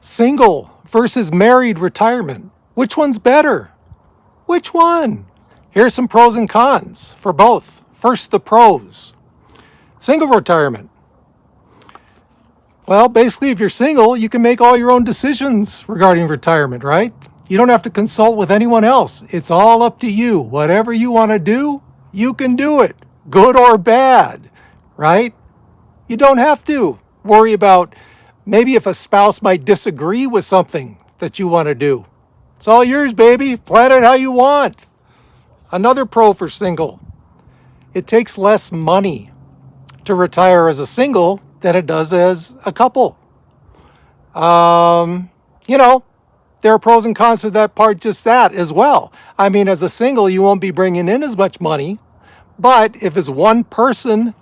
Single versus married retirement. Which one's better? Which one? Here's some pros and cons for both. First, the pros. Single retirement. Well, basically, if you're single, you can make all your own decisions regarding retirement, right? You don't have to consult with anyone else. It's all up to you. Whatever you want to do, you can do it, good or bad, right? You don't have to worry about maybe if a spouse might disagree with something that you want to do. It's all yours, baby. Plan it how you want. Another pro for single. It takes less money to retire as a single than it does as a couple. There are pros and cons to that part, just that as well. I mean, as a single, you won't be bringing in as much money, but if it's one person,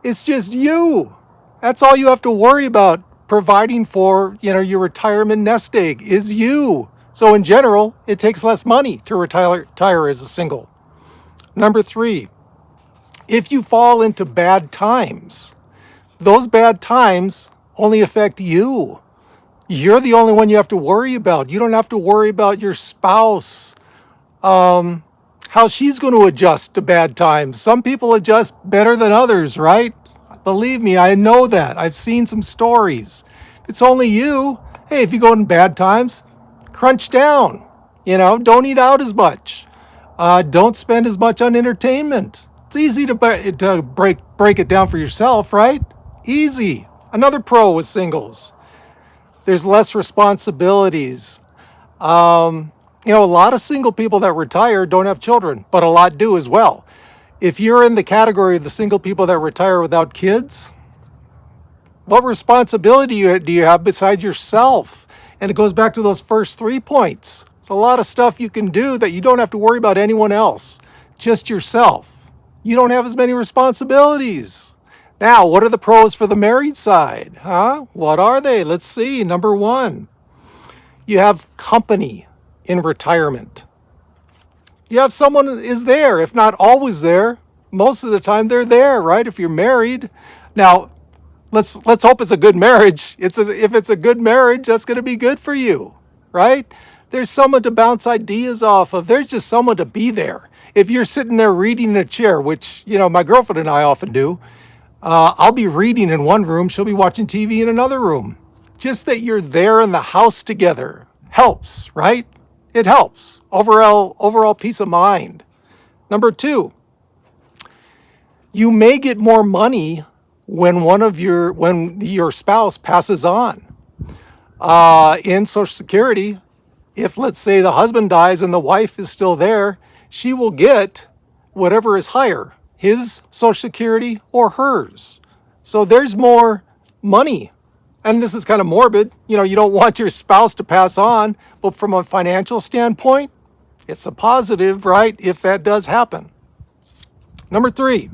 it's just you. That's all you have to worry about providing for, your retirement nest egg is you. So in general, it takes less money to retire as a single. Number 3, if you fall into bad times, those bad times only affect you. You're the only one you have to worry about. You don't have to worry about your spouse, how she's going to adjust to bad times. Some people adjust better than others, right? Believe me, I know that. I've seen some stories. It's only you. Hey, if you go in bad times, crunch down. Don't eat out as much. Don't spend as much on entertainment. It's easy to break it down for yourself, right? Easy. Another pro with singles. There's less responsibilities. A lot of single people that retire don't have children, but a lot do as well. If you're in the category of the single people that retire without kids, what responsibility do you have besides yourself? And it goes back to those first 3 points. It's a lot of stuff you can do that you don't have to worry about anyone else, just yourself. You don't have as many responsibilities. Now, what are the pros for the married side? What are they? Let's see. Number 1, you have company in retirement. You have someone who is there, if not always there. Most of the time they're there, right? If you're married. Now, let's hope it's a good marriage. If it's a good marriage, that's going to be good for you, right? There's someone to bounce ideas off of. There's just someone to be there. If you're sitting there reading in a chair, which, my girlfriend and I often do, I'll be reading in one room, she'll be watching TV in another room. Just that you're there in the house together helps, right? It helps. Overall peace of mind. Number 2, you may get more money when your spouse passes on. In Social Security, if let's say the husband dies and the wife is still there, she will get whatever is higher, his Social Security or hers. So there's more money. And this is kind of morbid. You don't want your spouse to pass on, but from a financial standpoint, it's a positive, right? If that does happen. Number 3,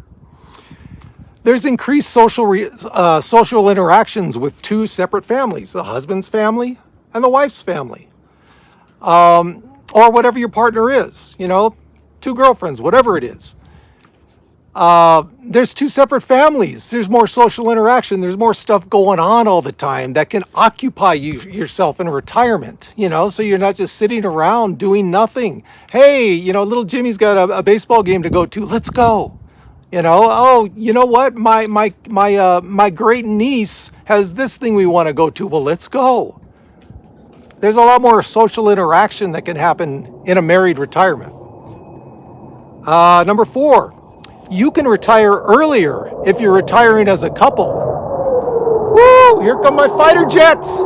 there's increased social interactions with 2 separate families, the husband's family and the wife's family. Or whatever your partner is, 2 girlfriends, whatever it is. There's 2 separate families. There's more social interaction. There's more stuff going on all the time that can occupy yourself in retirement, so you're not just sitting around doing nothing. Hey, little Jimmy's got a baseball game to go to. Let's go. Oh, you know what? My great niece has this thing we want to go to. Well, let's go. There's a lot more social interaction that can happen in a married retirement. Number 4, you can retire earlier if you're retiring as a couple. Woo! Here come my fighter jets.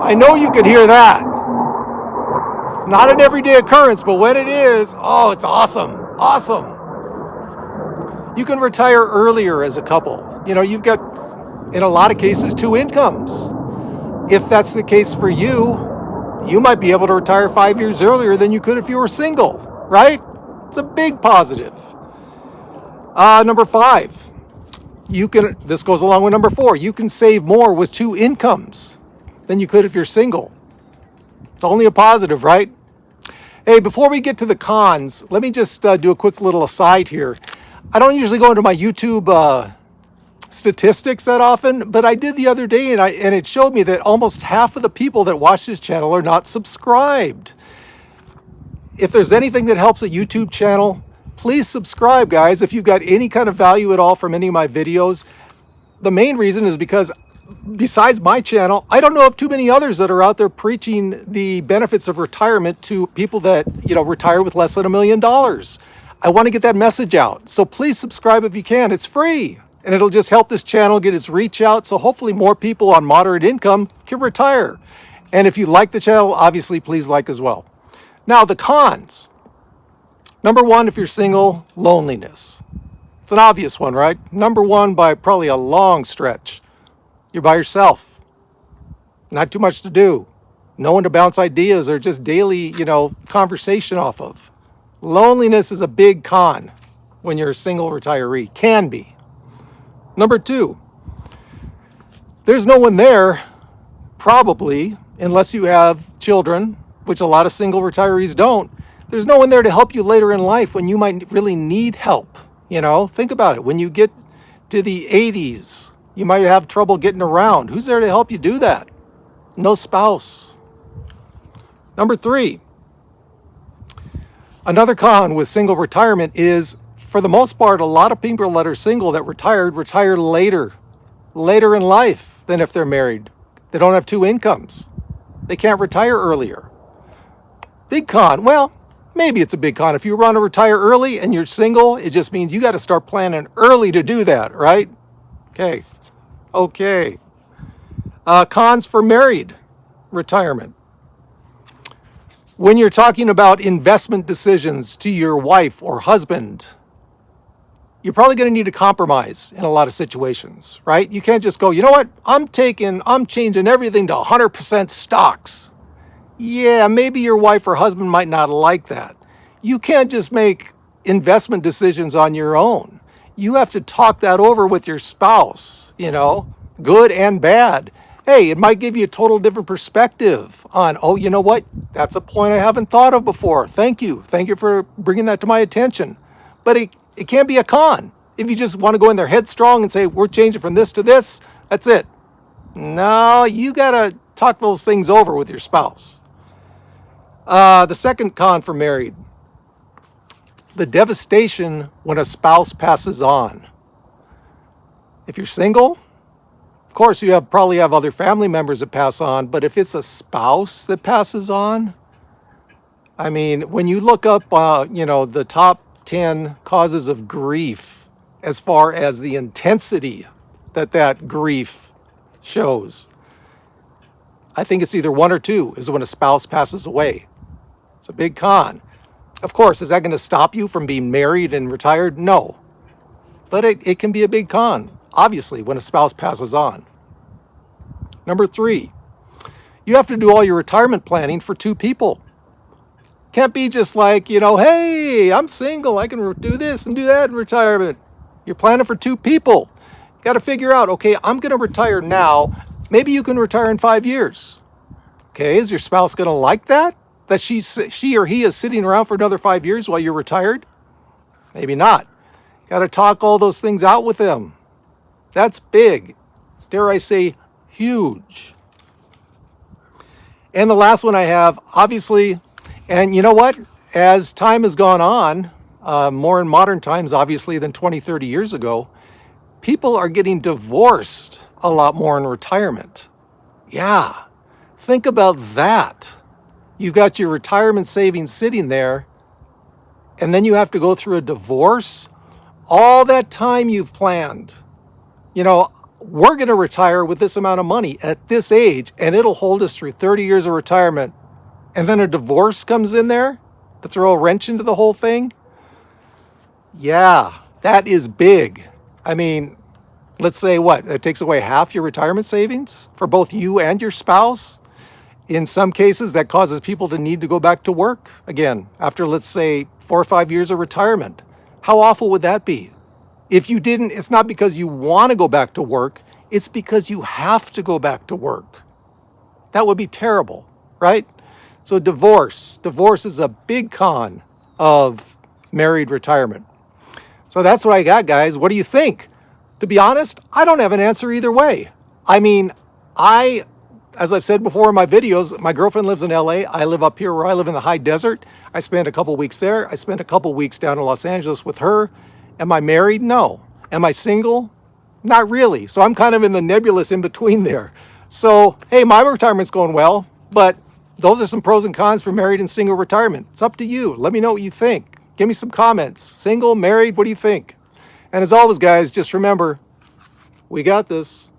I know you could hear that. It's not an everyday occurrence, but when it is, oh, it's awesome. Awesome. You can retire earlier as a couple. You've got, in a lot of cases, 2 incomes. If that's the case for you, you might be able to retire 5 years earlier than you could if you were single, right? It's a big positive. Number 5, this goes along with number 4, you can save more with 2 incomes than you could if you're single. It's only a positive, right? Hey, before we get to the cons, let me just do a quick little aside here. I don't usually go into my YouTube statistics that often, but I did the other day, and it showed me that almost half of the people that watch this channel are not subscribed. If there's anything that helps a YouTube channel, please subscribe, guys. If you've got any kind of value at all from any of my videos, the main reason is because besides my channel, I don't know of too many others that are out there preaching the benefits of retirement to people that, retire with less than $1 million. I want to get that message out. So please subscribe if you can. It's free. And it'll just help this channel get its reach out. So hopefully more people on moderate income can retire. And if you like the channel, obviously, please like as well. Now, the cons. Number one, if you're single, loneliness. It's an obvious one, right? Number one by probably a long stretch. You're by yourself. Not too much to do. No one to bounce ideas or just daily, conversation off of. Loneliness is a big con when you're a single retiree. Can be. Number two, there's no one there, probably, unless you have children, which a lot of single retirees don't. There's no one there to help you later in life when you might really need help. Think about it. When you get to the 80s, you might have trouble getting around. Who's there to help you do that? No spouse. Number three, another con with single retirement is, for the most part, a lot of people that are single that retire later in life than if they're married. They don't have two incomes. They can't retire earlier. Big con. Well, maybe it's a big con. If you want to retire early and you're single, it just means you got to start planning early to do that, right? Okay. Cons for married retirement. When you're talking about investment decisions to your wife or husband, you're probably going to need a compromise in a lot of situations, right? You can't just go, you know what? I'm changing everything to 100% stocks. Yeah, maybe your wife or husband might not like that. You can't just make investment decisions on your own. You have to talk that over with your spouse, good and bad. Hey, it might give you a total different perspective on, oh, you know what? That's a point I haven't thought of before. Thank you. Thank you for bringing that to my attention. But it can't be a con. If you just want to go in there headstrong and say, we're changing from this to this, that's it. No, you got to talk those things over with your spouse. The second con for married, the devastation when a spouse passes on. If you're single, of course, you probably have other family members that pass on, but if it's a spouse that passes on, I mean, when you look up, the top 10 causes of grief as far as the intensity that grief shows, I think it's either one or two is when a spouse passes away. It's a big con. Of course, is that going to stop you from being married and retired? No. But it can be a big con, obviously, when a spouse passes on. Number three, you have to do all your retirement planning for two people. Can't be just like, hey, I'm single, I can do this and do that in retirement. You're planning for two people. You got to figure out, okay, I'm going to retire now. Maybe you can retire in 5 years. Okay, is your spouse going to like that? That she or he is sitting around for another 5 years while you're retired? Maybe not. Got to talk all those things out with them. That's big. Dare I say, huge. And the last one I have, obviously, and you know what? As time has gone on, more in modern times, obviously, than 20, 30 years ago, people are getting divorced a lot more in retirement. Yeah, think about that. You've got your retirement savings sitting there, and then you have to go through a divorce. All that time you've planned. We're going to retire with this amount of money at this age, and it'll hold us through 30 years of retirement. And then a divorce comes in there to throw a wrench into the whole thing. Yeah, that is big. I mean, let's say what? It takes away half your retirement savings for both you and your spouse. In some cases, that causes people to need to go back to work again after, let's say, 4 or 5 years of retirement. How awful would that be? If you didn't, it's not because you want to go back to work. It's because you have to go back to work. That would be terrible, right? So divorce is a big con of married retirement. So that's what I got, guys. What do you think? To be honest, I don't have an answer either way. I mean, I, as I've said before in my videos, my girlfriend lives in LA. I live up here where I live in the high desert. I spent a couple weeks there. I spent a couple weeks down in Los Angeles with her. Am I married? No. Am I single? Not really. So I'm kind of in the nebulous in between there. So, hey, my retirement's going well, but those are some pros and cons for married and single retirement. It's up to you. Let me know what you think. Give me some comments. Single, married, what do you think? And as always, guys, just remember, we got this.